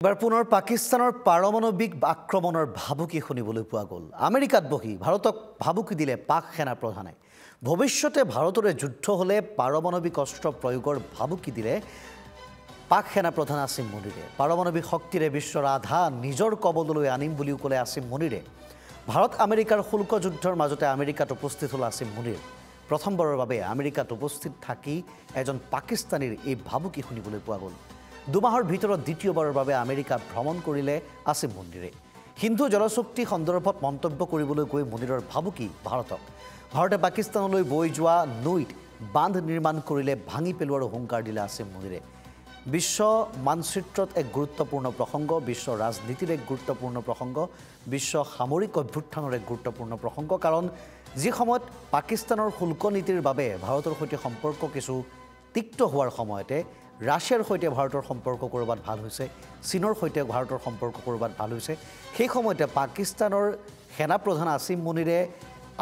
এবাৰ পুনৰ পাকিস্তানৰ পাৰমাণৱিক আক্ৰমণৰ ভাবুকি শুনিবলৈ পোৱা গ'ল। আমেৰিকাত বহি ভাৰতক ভাবুকি দিলে পাক সেনা প্ৰধানে। ভৱিষ্যতে ভাৰতৰে যুদ্ধ হ'লে পাৰমাণৱিক অস্ত্ৰ প্ৰয়োগৰ ভাবুকি দিলে পাক সেনা প্ৰধান আসিম মুনিৰে। পাৰমাণৱিক শক্তিৰে বিশ্বৰ আধা নিজৰ কবললৈ আনিম বুলিও ক'লে আসিম মুনিৰে। ভাৰত আমেৰিকাৰ শুল্ক যুদ্ধৰ মাজতে আমেৰিকাত উপস্থিত হ'ল আসিম মুনিৰ। প্ৰথমবাৰৰ বাবে আমেৰিকাত উপস্থিত থাকি এজন পাকিস্তানীৰ এই ভাবুকি শুনিবলৈ পোৱা গ'ল। দুমাহৰ ভিতৰত দ্বিতীয়বাৰৰ বাবে আমেৰিকা ভ্ৰমণ কৰিলে আসিম মুনিৰে। সিন্ধু জলচুক্তি সন্দৰ্ভত মন্তব্য কৰিবলৈ গৈ মুনিৰৰ ভাবুকি ভাৰতক। ভাৰতে পাকিস্তানলৈ বৈ যোৱা নৈত বান্ধ নিৰ্মাণ কৰিলে ভাঙি পেলোৱাৰ হুংকাৰ দিলে আসিম মুনিৰে। বিশ্ব মানচিত্ৰত এক গুৰুত্বপূৰ্ণ প্ৰসংগ, বিশ্ব ৰাজনীতিৰ এক গুৰুত্বপূৰ্ণ প্ৰসংগ, বিশ্ব সামৰিক অভ্যুত্থানৰ এক গুৰুত্বপূৰ্ণ প্ৰসংগ। কাৰণ যি সময়ত পাকিস্তানৰ শুল্ক নীতিৰ বাবে ভাৰতৰ সৈতে সম্পৰ্ক কিছু তিক্ত হোৱাৰ সময়তে ৰাছিয়াৰ সৈতে ভাৰতৰ সম্পৰ্ক ক'ৰবাত ভাল হৈছে, চীনৰ সৈতে ভাৰতৰ সম্পৰ্ক ক'ৰবাত ভাল হৈছে, সেই সময়তে পাকিস্তানৰ সেনাপ্ৰধান আসিম মুনিৰে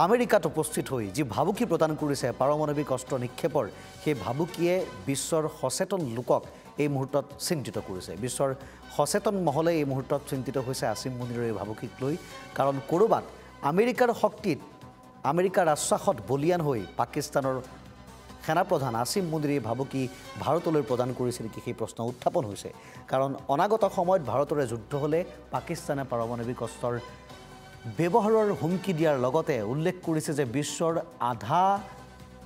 আমেৰিকাত উপস্থিত হৈ যি ভাবুকি প্ৰদান কৰিছে পাৰমাণৱিক অস্ত্ৰ নিক্ষেপৰ, সেই ভাবুকিয়ে বিশ্বৰ সচেতন লোকক এই মুহূৰ্তত চিন্তিত কৰিছে। বিশ্বৰ সচেতন মহলে এই মুহূৰ্তত চিন্তিত হৈছে আসিম মুনিৰৰ এই ভাবুকিক লৈ। কাৰণ ক'ৰবাত আমেৰিকাৰ শক্তিত, আমেৰিকাৰ আশ্বাসত বলিয়ান হৈ পাকিস্তানৰ সেনাপ্ৰধান আসিম মুনিৰে ভাবুকি ভাৰতলৈ প্ৰদান কৰিছে নেকি সেই প্ৰশ্ন উত্থাপন হৈছে। কাৰণ অনাগত সময়ত ভাৰতৰে যুদ্ধ হ'লে পাকিস্তানে পাৰমাণৱিক অস্ত্ৰৰ ব্যৱহাৰৰ হুমকি দিয়াৰ লগতে উল্লেখ কৰিছে যে বিশ্বৰ আধা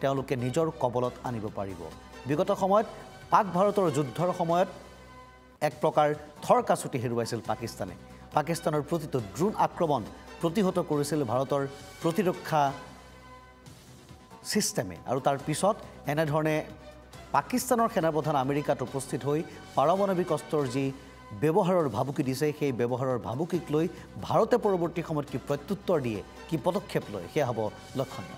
তেওঁলোকে নিজৰ কবলত আনিব পাৰিব। বিগত সময়ত পাক ভাৰতৰ যুদ্ধৰ সময়ত এক প্ৰকাৰ থৰকাচুটি হেৰুৱাইছিল পাকিস্তানে। পাকিস্তানৰ প্ৰতিটো ড্ৰোন আক্ৰমণ প্ৰতিহত কৰিছিল ভাৰতৰ প্ৰতিৰক্ষা সিস্টেমে। আৰু তাৰ পিছত এনেধৰণে পাকিস্তানৰ সেনাপ্ৰধান আমেৰিকাত উপস্থিত হৈ পাৰমাণৱিক অস্ত্ৰৰ যি ব্যৱহাৰৰ ভাবুকি দিছে, সেই ব্যৱহাৰৰ ভাবুকিক লৈ ভাৰতে পৰৱৰ্তী সময়ত কি প্ৰত্যুত্তৰ দিয়ে, কি পদক্ষেপ লয়, সেয়া হ'ব লক্ষণীয়।